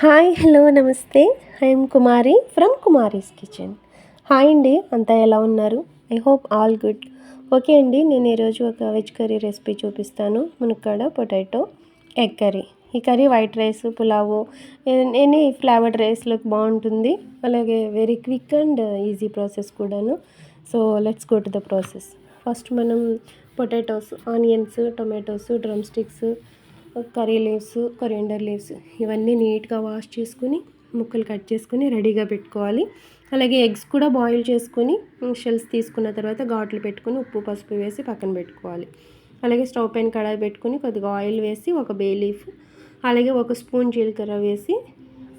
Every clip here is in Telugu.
హాయ్ హలో నమస్తే. I'm Kumari from Kumari's kitchen. Hi అండి, అంతా ఎలా ఉన్నారు? I hope all good. Okay అండి, నేను ఈరోజు ఒక వెజ్ కర్రీ రెసిపీ చూపిస్తాను. మునక్కాడ పొటాటో ఎగ్ కర్రీ. ఈ curry white rice, pulao, any flavoured రైస్లోకి బాగుంటుంది. అలాగే very quick and easy process కూడాను. So let's go to the process. First మనం potatoes, onions, tomatoes, drumsticks, curry leaves, coriander leaves ఇవన్నీ నీట్గా వాష్ చేసుకుని ముక్కలు కట్ చేసుకుని రెడీగా పెట్టుకోవాలి. అలాగే ఎగ్స్ కూడా బాయిల్ చేసుకొని షెల్స్ తీసుకున్న తర్వాత ఘాట్లు పెట్టుకొని ఉప్పు పసుపు వేసి పక్కన పెట్టుకోవాలి. అలాగే స్టవ్ పైన కడాయి పెట్టుకొని కొద్దిగా ఆయిల్ వేసి ఒక బే లీఫ్ అలాగే ఒక స్పూన్ జీలకర్ర వేసి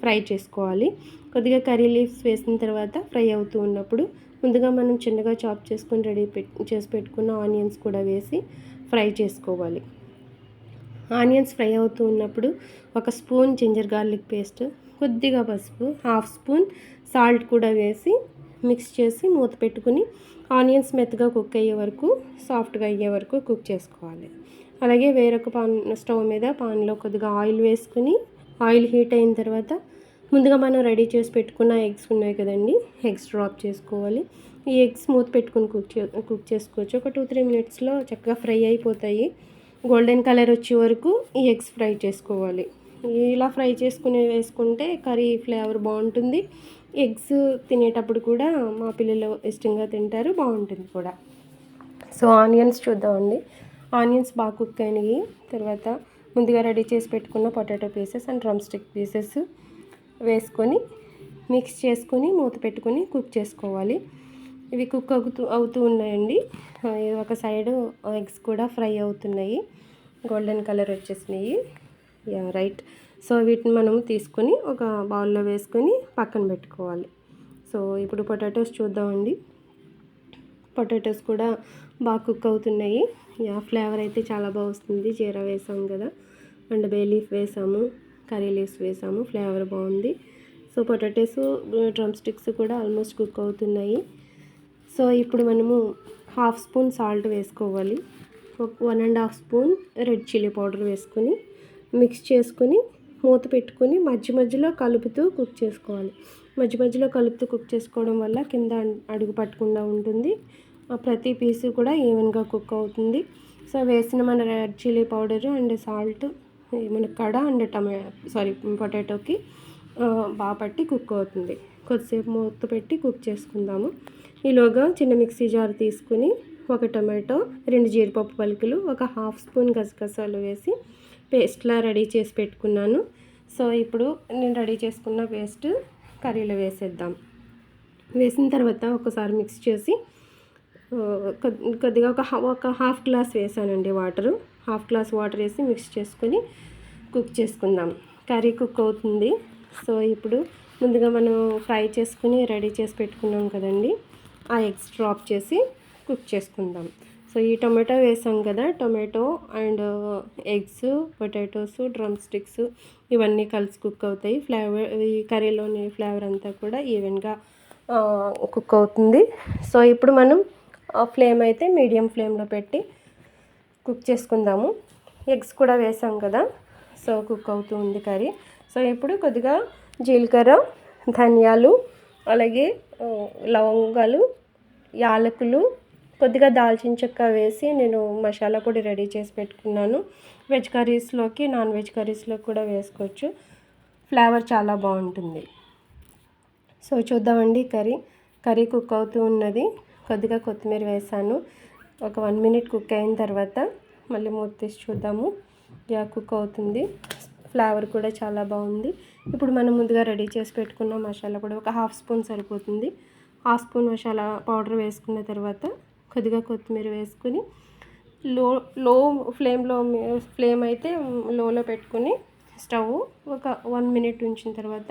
ఫ్రై చేసుకోవాలి. కొద్దిగా కర్రీ లీవ్స్ వేసిన తర్వాత ఫ్రై అవుతూ ఉన్నప్పుడు ముందుగా మనం చిన్నగా చాప్ చేసుకొని చేసి పెట్టుకున్న ఆనియన్స్ కూడా వేసి ఫ్రై చేసుకోవాలి. ఆనియన్స్ ఫ్రై అవుతూ ఉన్నప్పుడు ఒక స్పూన్ జింజర్ గార్లిక్ పేస్ట్, కొద్దిగా పసుపు, హాఫ్ స్పూన్ సాల్ట్ కూడా వేసి మిక్స్ చేసి మూత పెట్టుకుని ఆనియన్స్ మెత్తగా కుక్ అయ్యే వరకు, సాఫ్ట్గా అయ్యే వరకు కుక్ చేసుకోవాలి. అలాగే వేరొక స్టవ్ మీద పాన్లో కొద్దిగా ఆయిల్ వేసుకుని ఆయిల్ హీట్ అయిన తర్వాత ముందుగా మనం రెడీ చేసి పెట్టుకున్న ఎగ్స్ ఉన్నాయి కదండి, ఎగ్స్ డ్రాప్ చేసుకోవాలి. ఈ ఎగ్స్ మూత పెట్టుకుని కుక్ చేసుకోవచ్చు. ఒక 2-3 మినిట్స్లో చక్కగా ఫ్రై అయిపోతాయి. గోల్డెన్ కలర్ వచ్చే వరకు ఈ ఎగ్స్ ఫ్రై చేసుకోవాలి. ఇలా ఫ్రై చేసుకుని వేసుకుంటే కర్రీ ఫ్లేవర్ బాగుంటుంది. ఎగ్స్ తినేటప్పుడు కూడా మా పిల్లలు ఇష్టంగా తింటారు, బాగుంటుంది కూడా. సో ఆనియన్స్ చూద్దామండి. ఆనియన్స్ బాగా కుక్ అయినాయి. తర్వాత ముందుగా రెడీ చేసి పెట్టుకున్న potato pieces and drum stick pieces వేసుకొని మిక్స్ చేసుకొని మూత పెట్టుకొని కుక్ చేసుకోవాలి. ఇవి కుక్ అవుతూ ఉన్నాయండి. ఒక సైడు ఎగ్స్ కూడా ఫ్రై అవుతున్నాయి, గోల్డెన్ కలర్ వచ్చేసినాయి. రైట్. సో వీటిని మనం తీసుకొని ఒక బౌల్లో వేసుకొని పక్కన పెట్టుకోవాలి. సో ఇప్పుడు పొటాటోస్ చూద్దామండి. పొటాటోస్ కూడా బాగా కుక్ అవుతున్నాయి. ఫ్లేవర్ అయితే చాలా బాగా వస్తుంది. జీరా వేసాము కదా, అండ్ బే లీఫ్ వేసాము, కర్రీ లీవ్స్ వేసాము, ఫ్లేవర్ బాగుంది. సో పొటాటోస్, డ్రమ్ స్టిక్స్ కూడా ఆల్మోస్ట్ కుక్ అవుతున్నాయి. సో ఇప్పుడు మనము హాఫ్ స్పూన్ సాల్ట్ వేసుకోవాలి. 1.5 స్పూన్ రెడ్ చిల్లీ పౌడర్ వేసుకొని మిక్స్ చేసుకొని మూత పెట్టుకొని మధ్య మధ్యలో కలుపుతూ కుక్ చేసుకోవాలి. మధ్య మధ్యలో కలుపుతూ కుక్ చేసుకోవడం వల్ల కింద అడుగు పట్టకుండా ఉంటుంది. ప్రతి పీసు కూడా ఈవెన్గా కుక్ అవుతుంది. సో వేసిన మన red chilli powder and salt మునక్కాడ అండ్ పొటాటోకి బాగా పట్టి కుక్ అవుతుంది. కొద్దిసేపు మూత పెట్టి కుక్ చేసుకుందాము. ఈలోగా చిన్న మిక్సీ జార్ తీసుకుని ఒక టొమాటో, 2 జీడిపప్పు పలుకులు, ఒక హాఫ్ స్పూన్ గసగసాలు వేసి పేస్ట్లా రెడీ చేసి పెట్టుకున్నాను. సో ఇప్పుడు నేను రెడీ చేసుకున్న పేస్ట్ కర్రీలో వేసేద్దాం. వేసిన తర్వాత ఒకసారి మిక్స్ చేసి కొద్దిగా ఒక హాఫ్ గ్లాస్ వేసానండి వాటరు. హాఫ్ గ్లాస్ వాటర్ వేసి మిక్స్ చేసుకొని కుక్ చేసుకుందాం. కర్రీ కుక్ అవుతుంది. సో ఇప్పుడు ముందుగా మనం ఫ్రై చేసుకుని రెడీ చేసి పెట్టుకున్నాం కదండి, ఆ ఎగ్స్ డ్రాప్ చేసి కుక్ చేసుకుందాం. సో ఈ టొమాటో వేసాం కదా, tomato and eggs, potatoes, drum sticks ఇవన్నీ కలిసి కుక్ అవుతాయి. ఈ కర్రీలోని ఫ్లేవర్ అంతా కూడా ఈవెన్గా కుక్ అవుతుంది. సో ఇప్పుడు మనం ఫ్లేమ్ అయితే మీడియం ఫ్లేమ్లో పెట్టి కుక్ చేసుకుందాము. ఎగ్స్ కూడా వేసాం కదా, సో కుక్ అవుతూ ఉంది కర్రీ. సో ఇప్పుడు కొద్దిగా జీలకర్ర, ధనియాలు, అలాగే లవంగాలు, యాలకులు, కొద్దిగా దాల్చిన చెక్క వేసి నేను మసాలా కూడా రెడీ చేసి పెట్టుకున్నాను. వెజ్ కర్రీస్లోకి, నాన్ వెజ్ కర్రీస్లోకి కూడా వేసుకోవచ్చు. ఫ్లేవర్ చాలా బాగుంటుంది. సో చూద్దామండి, కర్రీ కుక్ అవుతూ ఉన్నది. కొద్దిగా కొత్తిమీర వేసాను. ఒక 1 మినిట్ కుక్ అయిన తర్వాత మళ్ళీ మూత తీసి చూద్దాము. కుక్ అవుతుంది. ఫ్లేవర్ కూడా చాలా బాగుంది. ఇప్పుడు మనం ముందుగా రెడీ చేసి పెట్టుకున్న మసాలా కూడా ఒక హాఫ్ స్పూన్ సరిపోతుంది. హాఫ్ స్పూన్ మసాలా పౌడర్ వేసుకున్న తర్వాత కొద్దిగా కొత్తిమీర వేసుకుని లో ఫ్లేమ్ అయితే లోలో పెట్టుకుని స్టవ్ ఒక 1 మినిట్ ఉంచిన తర్వాత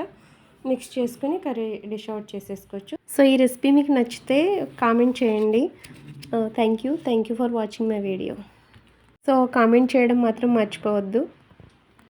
మిక్స్ చేసుకుని కర్రీ డిష్ అవుట్ చేసేసుకోవచ్చు. సో ఈ రెసిపీ మీకు నచ్చితే కామెంట్ చేయండి. Thank you for watching my video. So comment చేయడం మాత్రం మర్చిపోవద్దు.